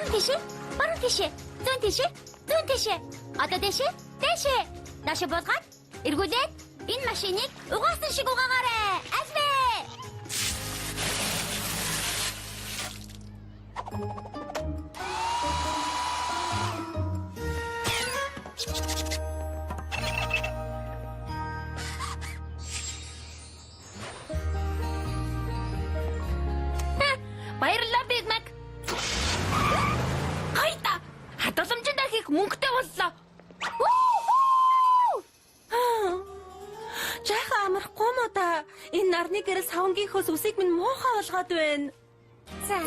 Баруун тийшээ. Зүүн тийшээ. Одоо дээшээ. Даашаа болгоод эргүүлээд энэ машиныг угаасан шиг угаагаарай. Альвэ. Баярлалаа Big Mac. Хайта. Хадгаламжинд архийг мөнгөтэй боллоо. Жаахан амархгүй мó да. Энэ нарны гэрэл савнгийнхөөс үсийг минь муухай болгоод байна. За.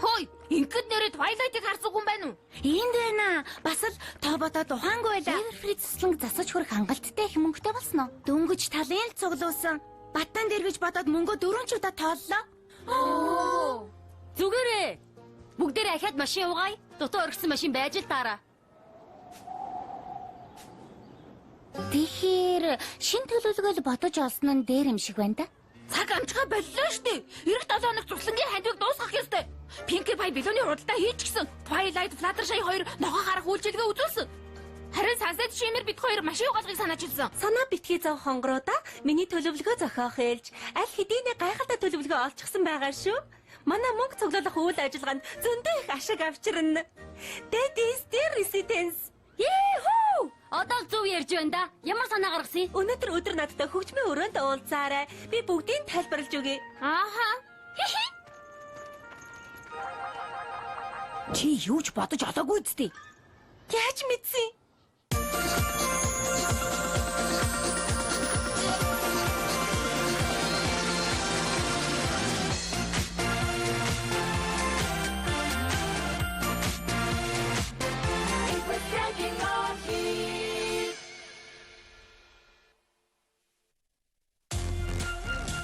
Хой, ингээд нэрээ Twilight-ыг харсан хүн байна уу? Энд байна. Бас л тоо бодоод ухаангүй байлаа. Эверфрид цэслэнг засаж хүрэх хангалттай их мөнгөтэй болсон уу? Дөнгөж талын л цуглуулсан. Баттан дээр гэж бодоод мөнгөө 4 ч удаа тооллоо. Зүгээрээ. Бүгдээрээ ахаад машин угаая. Дутуу оргисон машин байж л таараа. Тэгэхээр шин төлөвлөгөөл бодож олсон нь дээр юм шиг байна да. Цаг амжгаа боллоо штэ. Ирэх 7 хоног цуслангийн хандвиг дуусгах ёстой. Pinkie Pie билүүний хуралдаа хийчихсэн. Twilight, Fluttershy хоёр ногоо гарах үйлчилгээ үзүүлсэн. Харин Sunset Shimmer бид хоёр машин угаалгыг санаачилсан. Санаа битгий зав хонгороо да. Миний төлөвлөгөө зохиох ээлж аль хэдийн гайхалтай төлөвлөгөө олчихсан байгаа шүү. Манай мөнгө цуглуулах үйл ажиллагаанд зөндөө их ашиг авчирна. Daddy's Dear Residence. Yoo-hoo! Одоо зөв ярьж байна да. Ямар санаа гаргасан юм? Өнөөдөр өдөр надтай хөгжмийн өрөөнд уулзаарай. Би бүгдийг тайлбарлаж өгье. Ааха. Чи юу ч бодож олоогүй зү? Яаж мэдсэн?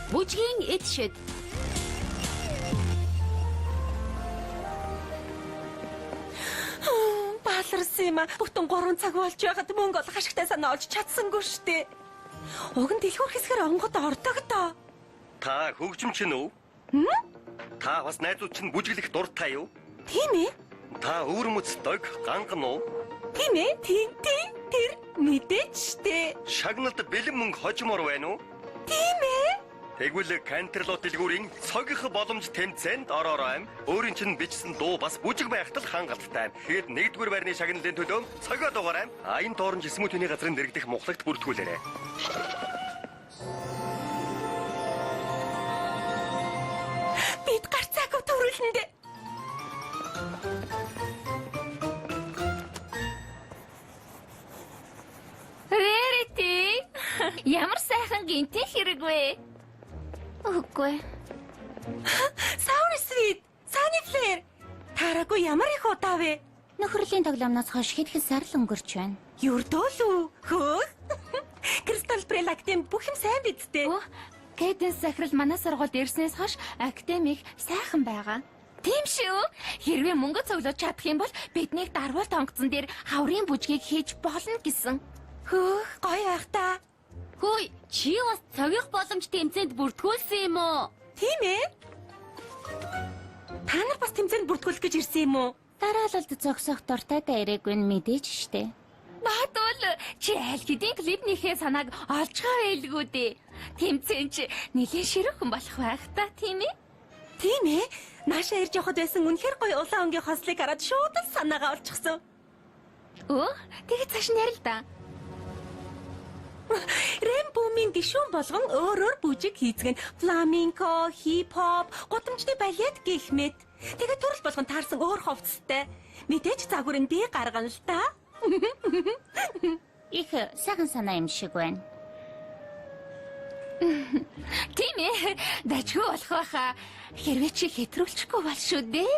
Бүжгийн эд шид. Бааларсан юм а. Бүтэн 3 цаг болж байхад мөнгө олох ашигтай санаа олж чадсангүй штэ. Уг нь дэлгүүр хэсгээр онгод ордог доо. Та хөгжим чинь үү? Та бас найзууд чинь бүжиглэх дуртай юу? Тийм ээ. Та өвөрмөц дог ганган уу? Тийм ээ. Тийм. Тэр мэдээч штэ. Шагналд бэлэн мөнгө хожимор байна уу? Тийм ээ. Тэгвэл Canterlot дэлгүүрийн цогих боломж тэмцээнд ороорой. Өөрийн чинь бичсэн дуу бас бүжиг байхад л хангалттай. Тэгээд нэгдүгээр байрны шагналын төлөө цогио дугаарай. Энэ доорн Смүтүний газрын дэрэгдэх мухлагт бүртгүүлээрэй. Бид гарцаагүй төрүүлэндээ. Rarity. Ямар сайхан гинти хэрэг вэ? Үгүй. Sorry sweet. Sunny Flare. Тараагүй ямар их удаа вэ? Нөхрөлийн тоглоомноос хойш хэдхэн сар л өнгөрч байна. Юрдоолүү. Хөөх. Crystal Prelactin бүх юм сайн бидтэй. Cadence захирал манай сургуульд ирснээс хойш академик сайхан байгаа. Тийм шүү. Хэрвээ мөнгө цуглуулж чадах юм бол биднийг дарвуулт онгоцон дээр хаврын бүжгийг хийж болно гэсэн. Хөөх, гоё байх та. Хөөе, чи бас цогих боломж тэмцээнд бүртгүүлсэн юм уу? Тийм ээ. Та нар бас тэмцээнд бүртгүүлэх гэж ирсэн юм уу? Дараалалд зогсох дуртайдаа ирээгүй нь мэдээж штэ. Баатуул чи аль хэдийн клипнийхээ санааг олж байгаа байлгүй дээ. Тэмцээн чи нэлээд ширүүхэн болох байх та тийм ээ? Тийм ээ. Нааша ирж явахад байсан үнэхэр гоё улаан өнгийн хослыг хараад шууд л санаагаа олчихсон. Тэгээд цааш нь ярил да. Рэмбүүмийн гишүүн болгон өөрөөр бүжиг хийцгэн фламинко, хип-хоп, гудамжны балет гэх мэт. Тэгээд төрөл болгон таарсан өөр хувцастай. Мэдээж загвар нь би гаргана л та. Их сайхан санаа юм шиг байна. Тийм ээ, дажгүй болох байхаа. Хэрвээ чи хэтрүүлчихгүй бол шүү дээ.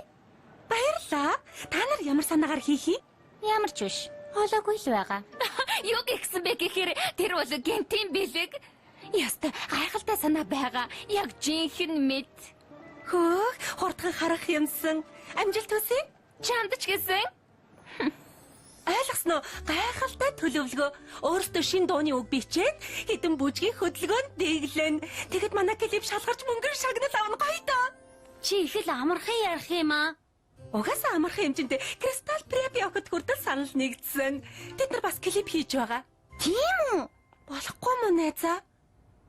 Баярлаа. Та нар ямар санаагаар хийх юм? Ямар ч биш. Хоолойгүй л байгаа. Юу гихсэн бэ гэхээр тэр бол гентийн бэлэг. Яста гайхалтай санаа байгаа. Яг жинхэнэ мэд. Хөөх, хурдхан харах юмсан. Амжилт хүсье. Чамд ч гэсэн. Ойлгосноо гайхалтай төлөвлөгөө. Өөрөөсөө шин дууны үг бичээд хэдэн бүжгийн хөдөлгөөнд дэглэн. Тэгэд манай клип шалгарч мөнгөөр шагнал авна гоё доо. Чи их л амархан ярих юм аа. Угаасаа амархан хэмжээнд Кристал Преп явахд хүртэл санал нэгдсэн. Тэд нар бас клип хийж байгаа. Тийм үү? Болохгүй мó найзаа?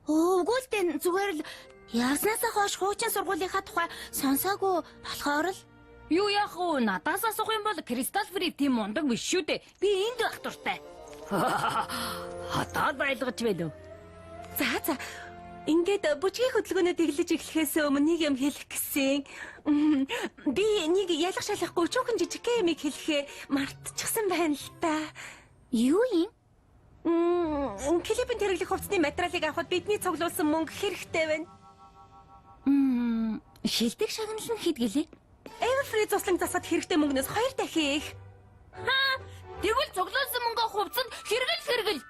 Үгүй л дээ зүгээр л яаснасаа хойш хуучин сургуулийнхаа тухай сонсоогүй болохоор л юу яах вэ? Надаас асуух юм бол Кристал Фри тийм мундаг биш шүү дээ. Би энд байх дуртай. Хатаад байлгаж байна уу? За. Ингээд бүжгийн хөдөлгөөнөд эглэж эхлэхээс өмнө нэг юм хэлэх гэсэн. Би нэг ялах шалахгүй өчүүхэн жижигхэн юмыг хэлэхээ мартчихсан байна л та. Юу юм? Клипэн хэрэглэх хувцсны материалыг авахд бидний цуглуулсан мөнгө хэрэгтэй байна. Шилдэг шагнал нь хэд гэлээ? Everfree туслан засаад хэрэгтэй мөнгнөөс 2 дахин их. Тэгвэл цуглуулсан мөнгө хувцсанд хэрэгэл.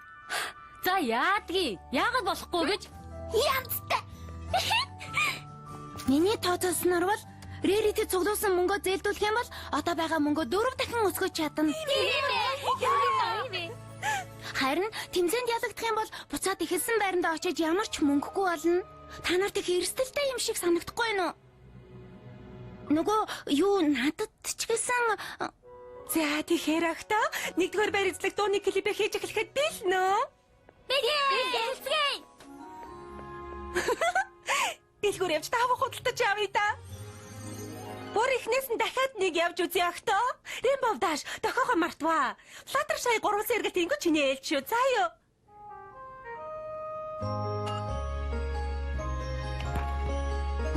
За яадгийг? Яагаад болохгүй гэж? Янзтай. Миний тооцоосноор бол Rarity цуглуулсан мөнгөө зээлдүүлэх юм бол одоо байгаа мөнгөө 4 дахин өсгөж чадна. Харин тэмцээнд ялагдах юм бол буцаад ихэлсэн байранда очиж ямар ч мөнгөгүй болно. Та нарт их эрсдэлтэй юм шиг санагдахгүй юу? Нөгөө юу надад ч гэсэн За тэгэхээр ахтаа нэгдүгээр байр эзлэх дууны клипээ хийж эхлэхэд дийлнэ. Бэлгэй. Дэлгүүр явж таавах худалдаж явъя да. Бүр ихнээс нь дахиад нэг явж үзье ахтаа. Rainbow Dash дохоохоо мартваа. Fluttershy 3 сэргэлт ингүү чиний ээлж шүү. Заа юу.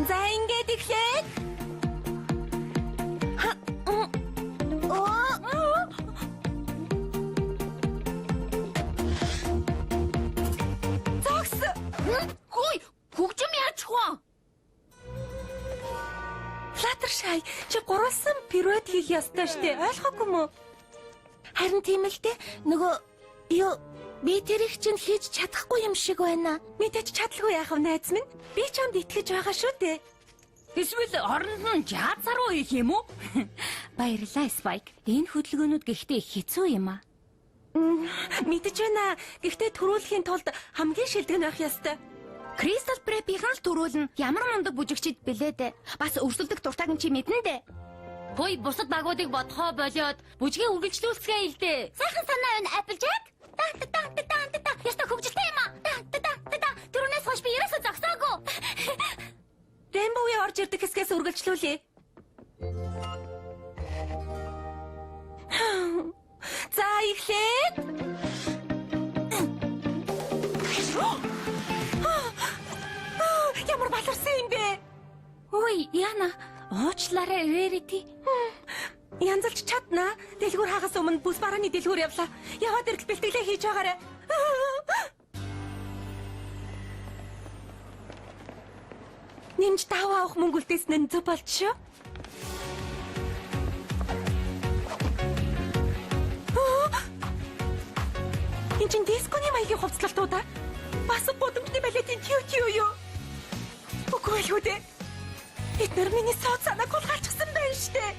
За ингээд эхлэх. Хөөе, хөгжим яаж хөө? Fluttershy чи гурвалсан пируэт хийх ёстой штэ. Ойлгоогүй мө? Харин тийм л дээ. Нөгөө юу би тэрийг чинь хийж чадахгүй юм шиг байна. Мэдээж чадлагүй яах вэ найз минь? Би чамд итгэж байгаа шүү дээ. Эсвэл оронд нь жаад саруу их юм уу? Баярлалаа Spike. Энэ хөдөлгөөнүүд гэхдээ хэцүү юм аа. Мэдэж байна. Гэхдээ төрүүлэхийн тулд хамгийн шилдэг нь байх ёстой. Crystal Prep-ийг л төрүүлнэ. Ямар мундаг бүжигчид бэлээ дээ. Бас өрсөлдөх дуртайг нь чи мэднэ дээ. Хөөе, бусад багуудыг бодхоо болоод бүжгээ үргэлжлүүлцгээе л дээ. Сайхан санаа байна Applejack. Яста хөвгөлтэй юм аа. Түрүүнээс хойш би ерөөсөө зогсоогүй. Rainbow-ийн орж ирдэг хэсгээс үргэлжлүүлье. За эхлээд. Ямар баларсан юм бэ? Ой, Яна, уучлаарай Rarity. Янзалж чаднаа. Дэлгүүр хагас өмнө бүс барааны дэлгүүр явлаа. Яваад ирэл бэлтгэлээ хийж байгаарай. Нэмж даваа авах мөнгө үлдээсэн нь зөв болж шүү. Энд чинь дисконы маягийн хувцлалтууд аа. Бас гудамжны балетын тью юу? Үгүй л үү дээ. Эдгээр миний сууд санааг хулгайлчихсан байна штэ.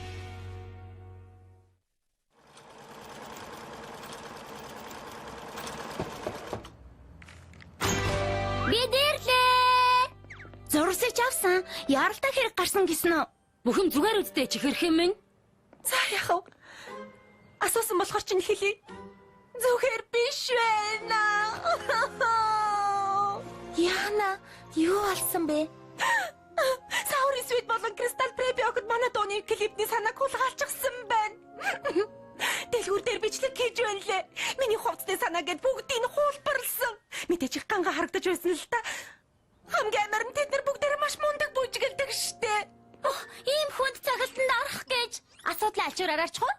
Бидэрлээ. Зурсаж авсан. Яралтай хэрэг гарсан гэсэн үү? Бүхэн зүгээр үсттэй чихэрх юм минь. За яах вэ? Асуусан болохоор чинь хэлье. Зүгээр биш байна. Яна, юу болсон бэ? Саури Sweet болон Crystal Prep-д манай дууны клипний санааг хулгайлчихсан байна. Дэлгүүр дээр бичлэг хийж байна лээ. Миний хувцсны санаа гэд бүгдийг нь хуулбарлсан. Мэдээж их ганга харагдаж байсан л та. Хамгийн амар нь тэд нар бүгдээрээ маш мундаг бүжгэлдэг штэ. Ийм хүнд цагаалтанд орох гэж асуудал алчуураар арчих уу?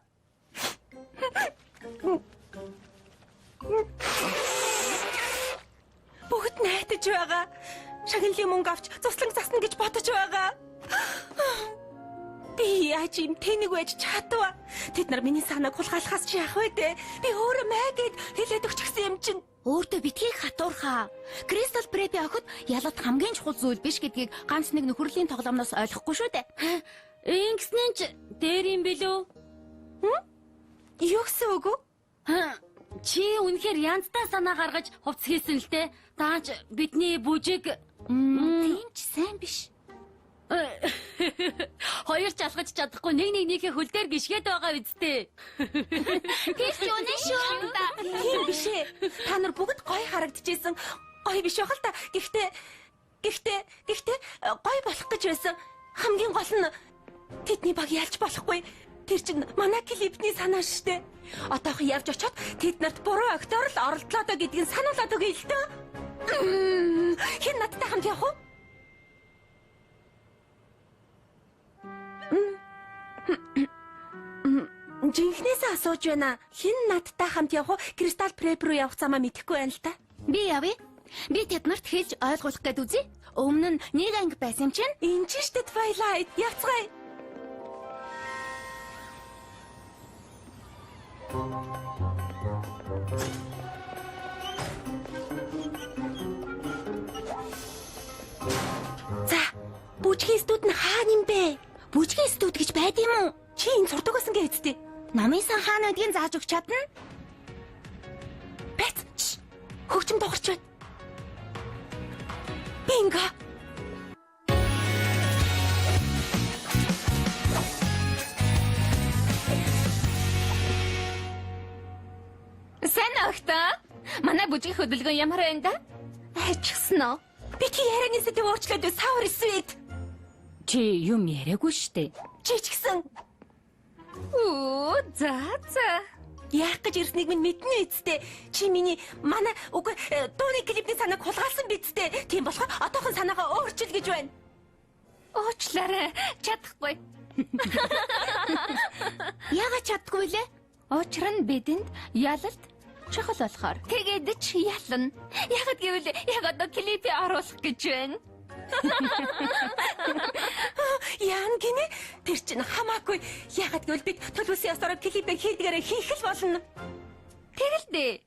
Бүгд найдаж байгаа. Шагналын мөнгө авч цуслан засна гэж бодож байгаа. Би яаж юм тэнэг байж чадваа. Тэд нар миний санааг хулгайлахаас чи яах вэ дээ? Би өөрөө майгээд хэлээд өгчихсэн юм чинь. Өөртөө битгий хатуурхаа. Crystal Prep авахд ялалт хамгийн чухал зүйл биш гэдгийг ганц нэг нөхөрлийн тоглоомноос ойлгохгүй шүү дээ. Ингэснэн ч дээр юм бэлүү? Юу гэсэн үг вэ? Чи үнэхээр янзтай санаа гаргаж хувцс хийсэн л дээ. Дааж бидний бүжиг тийм ч сайн биш. хоёр ч алхаж чадахгүй нэгнийхээ хөл дээр гიშгээд байгаа үсттэй. Тэр ч үнэн шүү. Тийм биш ээ. Та нар бүгд гоё харагдчихсэн. Гоё биш байх л та. Гэхдээ гоё болох гэж байсан. Хамгийн гол нь тэдний баг ялж болохгүй. Тэр чинь манай клипний санаа штэ. Одоохон явж очиод тэд нарт буруу актер л оролдлоо доо гэдгийг сануулад өгье л дөө. Хэн надтай хамт явах вэ? Жинхнээсээ асууж байна. Хэн надтай хамт явах вэ? Кристал Преп руу явах замаа мэдэхгүй байна л та. Би явъя. Би тэднэрт хэлж ойлгуулах гээд үзье. Өмнө нь нэг анги байсан юм чинь. Энд чинь штэ Twilight. Явцгаая. За, бүжгийн студ нь хаана юм бэ? Бүжгийн студ гэж байд юм уу? Чи энэ сурдаг байсан гээ үсттэй. Намын сан хаана гэдгийг зааж өгч чадна? Бэт. Хөгжим дуурч байна. Бинго. Сайн агта. Манай бүжгийн хөдөлгөөн ямар байна да? Хайчсан уу? Би чи ярианы сэдв өөрчлөөд sour sweet. Чи юм яриаггүй штэ. Чи ч гэсэн Оо, за. яах гэж ирснийг минь мэднэ үсттэй. Чи миний манай үгүй дууны клипний санааг хулгайлсан бидтэй. Тийм болохоор одоохон санаагаа өөрчил гэж байна. Уучлаарай. Чадахгүй. Яагаад чаддгүй лээ? Учир нь бидэнд ялалт чухал болохоор. Тэгээд ч ялна. Ягаад гэвэл яг одоо клипи оруулах гэж байна. Яан гинэ тэр чинь хамаагүй. Ягаад гэвэл бид төлөвсөн ёсоор клипээ хийдгээрээ хийх л болно. Тэгэлдээ.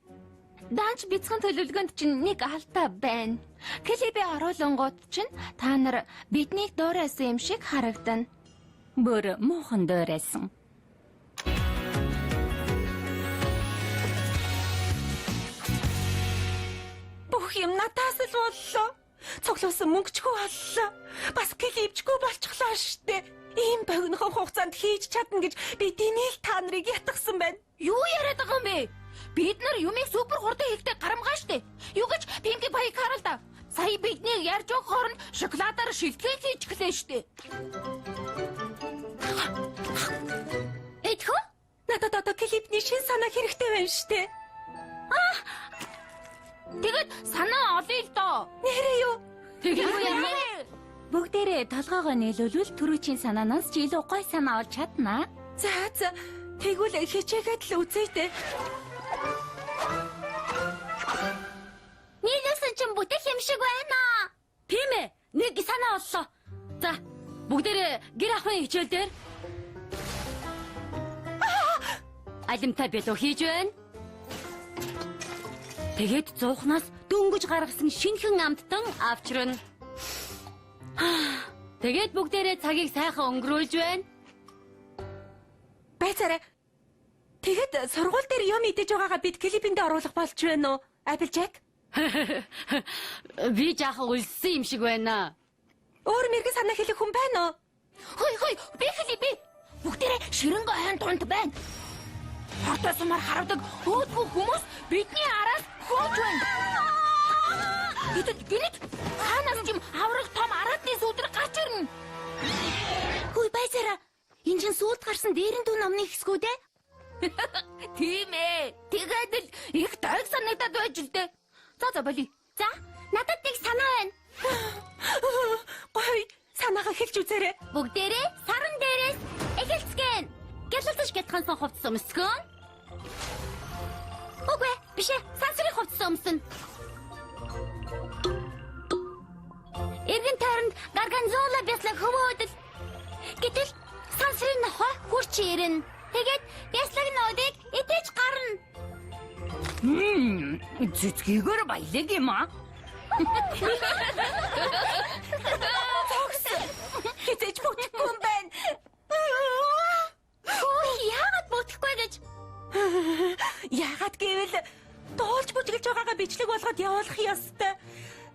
Данч бяцхан төлөвлөгөөнд чинь нэг алдаа байна. Клипи оруулангууд чинь та нар биднийг дуурайсан юм шиг харагдана. Бүр муухан дуурайсан. Бүх юм надаас л боллоо. Цуглуулсан мөнгөчгүй боллоо. Бас клипчгүй болчихлоо штэ. Ийм богинохон хугацаанд хийж чадна гэж би динийг та нарыг ятгсан байна. Юу яриад байгаа юм бэ? Бид нар юмыг супер хурдан хийхдээ гарамгаа штэ. Юу гэж Пинки баяг харал да. Сая бидний ярьж байгаа хооронд шоколадаар шилтгэл хийж гэлээ штэ. Эдхүү? Надад одоо клипний шин санаа хэрэгтэй байна штэ. Тэгээд санаа олъё л доо. Нэрээ юу? Тэгээд юу юм бэ? Бүгдээрээ толгоогоо нийлүүлвэл түрүүчийн санаанаас ч илүү гой санаа олж чаднаа. За. Тэгвэл хичээгээд л үзье дээ. Нийлүүлсэн чинь бүтээх юм шиг байна. Тийм ээ. Нэг санаа оллоо. За, бүгдээрээ гэр ахын хичээл дээр. Алимтай билүү хийж байна. Тэгээд зуухнаас дөнгөж гаргасан шинхэн амттан авчирна. Тэгээд бүгдээрээ цагийг сайхан өнгөрүүлж байна. Байцаарай. Тэгэд сургууль дээр юм идэж байгаагаа бид клипэнд оруулах болж байна уу? Applejack? Би жаахан үлссэн юм шиг байна. Өөр мэрэгэн санаа хэлэх хүн байна уу? Хөөе, би клипи. Бүгдээрээ ширэнгэ хайн тунд байна. Хатаа сумаар харавдаг өөдгөө хүмүүс бидний араас хөөж байна. Гинэт хаанаас юм авраг том араатны сүудрэг гарч ирнэ. Хөөе байцаараа. Энэ чинь сүүлд гарсан дээрэн дүү номны хэсгүү дээ. Тийм ээ. Тэгээд л их тайг санагдаад байж л дээ. За боли. За, надад нэг санаа байна. Гой, санаагаа хэлж үзээрэй. Бүгдээрээ саран дээрээс эхэлцгэн. Гялалтаж гятхан хувцас өмсгөн. Үгүй, биш ээ. Сансрын хувцас өмсөн. Эргэн тойронд гарганзола бяцлаг хөвөөдөл. Гэтэл сансрын нохой хурч ирнэ. Тэгээд бяцлаг нодыг идэж гарна. Зүцгийгээр баялаг юм аа. Хизэж бүтэхгүй юм байна. Яагаад бүтэхгүй гэж? Яагаад гэвэл дуулж бүжиглж байгаагаа бичлэг болгоод явуулах ёстой.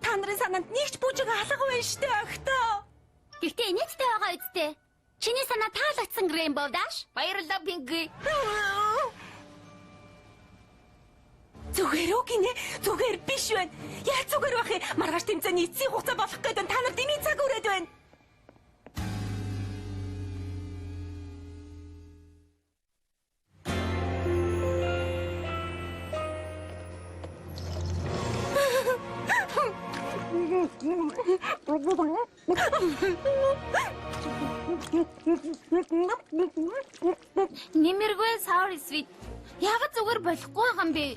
Та нарын санаанд нэг ч бүжиг алга байна штэ өгтөө. Гэхдээ нийтдээ байгаа үсттэй. Чи Чиний санаа таалагдсан Rainbow Dash. Баярлалаа Pinky. Зүгээр үү гинэ? Зүгээр биш байна. Яа зүгээр байх юм? Маргааш тэмцээний эцсийн хугацаа болох гэдэг та нарт энэ цаг үрээд байна. Нэмэргүй sorry sweet. Яагаад зүгээр болохгүй юм бэ?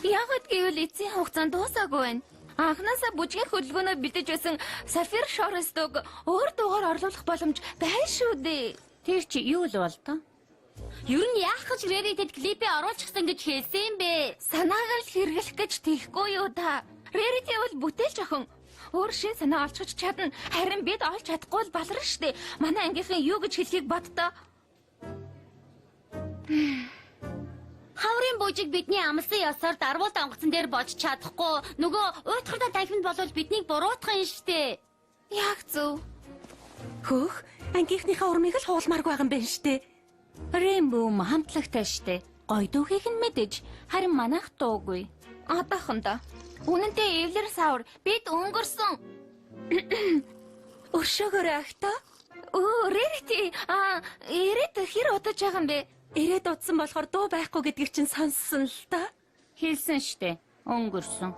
Яагаад гэвэл эцсийн хугацаанд дуусаагүй байна. Анхнаасаа бүжгийн хөдөлгөөнөө битэж байсан Sapphire Shores-дог өөр дуугаар орлуулах боломж байна шүү дээ. Тэр чи юу л бол тоо? Ер нь яах гэж Rarity-д клипээ оруулчихсан гэж хэлсэн юм бэ? Санаагаар л хэрэглэх гэж тийхгүй юу та? Rarity бол бүтээлч охин. Өөр шин санаа олж чадна. Харин бид олж чадахгүй л баларна штэ. Манай ангийнхан юу гэж хэлхийг боддоо. Хаврын бүжиг бидний амлсан ёсоор дарвуулт онгоцон дээр болж чадахгүй. Нөгөө уйтгартай танхимд болвол биднийг буруутгах юм штэ. Яг зөв. Хөөх, ангийнхныхаа урмыг л хуулмааргүй байгаа юм байна штэ. Rainbow хамтлагтай штэ. Гой дүүхийг нь мэдэж, харин манайх дуугүй. Одоохондоо. Үнэнтэй эвлэр савар бид өнгөрсөн. Өршөөгөөрэй ахта. Rarity ирээд хэр удаж байгаа юм бэ? Ирээд удсан болохоор дуу байхгүй гэдгийг чинь сонссон л та. Хэлсэн штэ. Өнгөрсөн.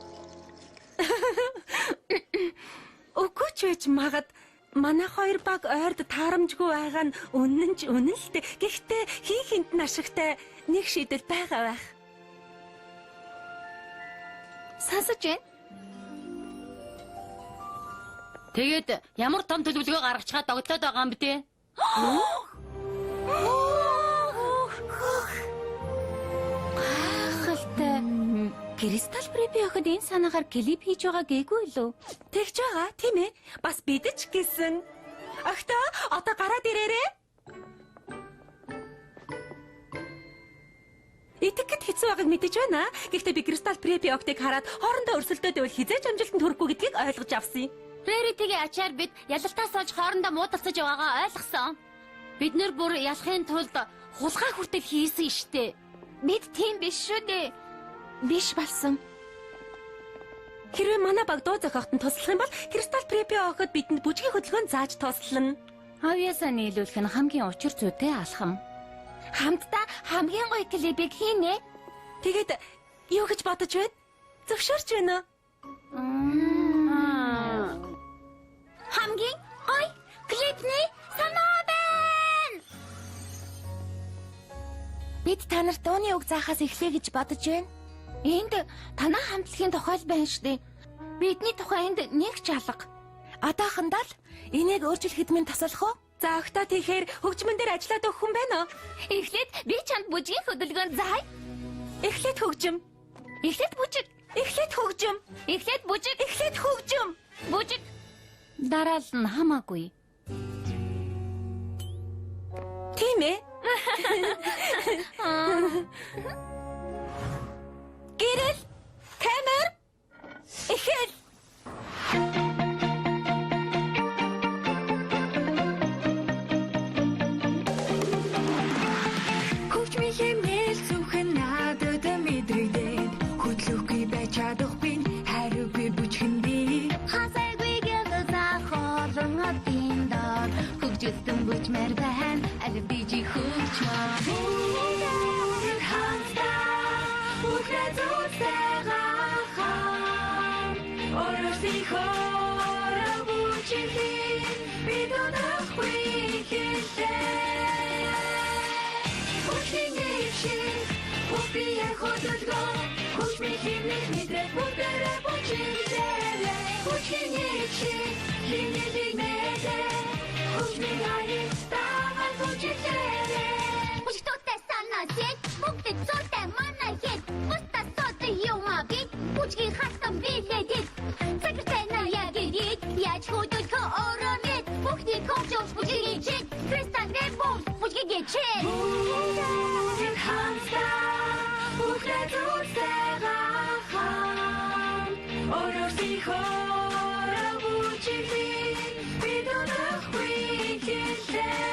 Үгүй ч байж магад манай хоёр баг ойрд таарамжгүй байгаа нь үнэн ч үнэн л дээ. Гэхдээ хин хинт ашигтай нэг шийдэл байгаа байх. Сонсож байна. Тэгээд ямар том төлөвлөгөө гаргачаад догтлоод байгаа юм бэ те? Гайхалтай. Кристал Препи охид энэ санаагаар клип хийж байгаа гээгүй лөө. Тэгж байгаа тийм ээ. Бас бид ч гэсэн. Ахта одоо гараад ирээрээ. Итгэхэд хэцүү байгааг мэдэж байна. Гэхдээ би Кристал Препи охтыг хараад хоорондоо өрсөлдөөд байвал хизээж амжилтанд хүрэхгүй гэдгийг ойлгож авсан юм. Rarity-гийн ачаар бид ялалтаа сууж хоорондоо муудалцаж байгаагаа ойлгосон. Бид нэр бүр ялахын тулд хулгай хүртэл хийсэн штэ. Бид тийм биш шүү дээ. Биш болсон. Хэрвээ манай баг дуу зохиогт нь туслах юм бол Кристал Препи охид бидэнд бүжгийн хөдөлгөөн зааж туслана. Авьяасаа нийлүүлэх нь хамгийн учир зүйтэй алхам. Хамтдаа хамгийн гоё клипийг хийнэ. Тэгээд юу гэж бодож байна? Зөвшөөрч байна уу? Хамгийн гоё клипний санаа байна. Бид та нарт дууны үг заахаас эхлэе гэж бодож байна. Энд танаа хамтлагийн тухай л байна штэ. Бидний тухай энд нэг ч алга. Одоохондоо л энийг өөрчлөхөд минь тасалах уу? За өгтөө тэгэхээр хөгжмөн дээр ажиллаад өгөх хүн байна уу? Эхлээд би чанд бүжгийн хөдөлгөөнд заая. Эхлээд хөгжим. Эхлээд бүжиг. Эхлээд хөгжим. Эхлээд бүжиг. Эхлээд хөгжим. Бүжиг. Дараа нь хамаагүй. Тийм ээ. Гэрэл, камер, эхэл. Хөгжмийн хэмнэл зүхэн надад мэдрэгдээд хөдлөхгүй байж чадахгүй хариугүй бүжгэн би Хасайгүй гэлзах олон одын дор хөгжөлтөн бүжмэр байна аль бижи хөгжмөө Бүжгтүүтэй санаа зэт бүгдэд зуртай манай хэд бустаа суудаг юм а бид бүжгийн хатан билэдэд цагтай на яг ирээд яаж хөдөлгөө ороо мэд бүгдийг хожиж бүжгийн чит Кристал Rainbow бүжгийн чит Оросихоо рабочий бид удахгүй хэлээ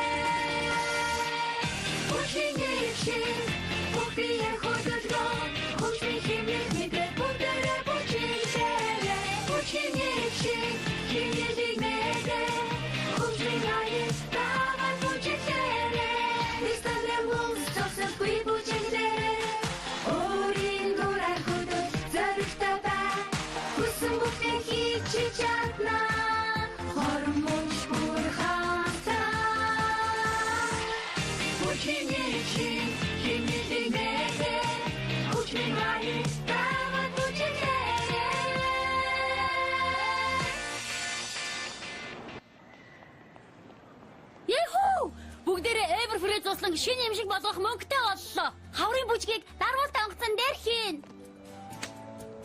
бүгдээрээ Everfree зуслан шинэ юм шиг болгох мөнгөтэй боллоо. Хаврын бүжгийг даргуулт онгоцон дээр хийн.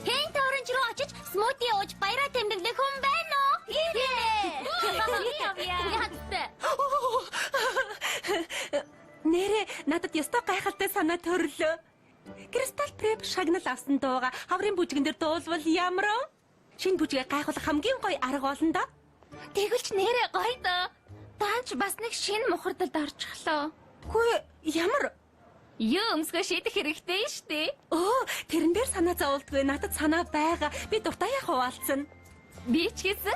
Хэнт оранж руу очиж смути ууж баяраа тэмдэглэх хүн байна уу? Нэрэ надад ёстой гайхалтай санаа төрлөө. Кристал Преп шагнал авсан дууга хаврын бүжгэн дээр дуулвал ямар вэ? Шинэ бүжгээ гайхуулах хамгийн гоё арга болно да. Тэгвэл ч нэрээ гоё доо. Даанч бас нэг шинэ мухардалд орчихлоо. Хөөе, ямар? Юу өмсгөө шийдэх хэрэгтэй штэ. Оо, тэрэн дээр санаа зовлтгүй надад санаа байгаа. Би дуртай яах хуваалцсан. Би ч гэсэн.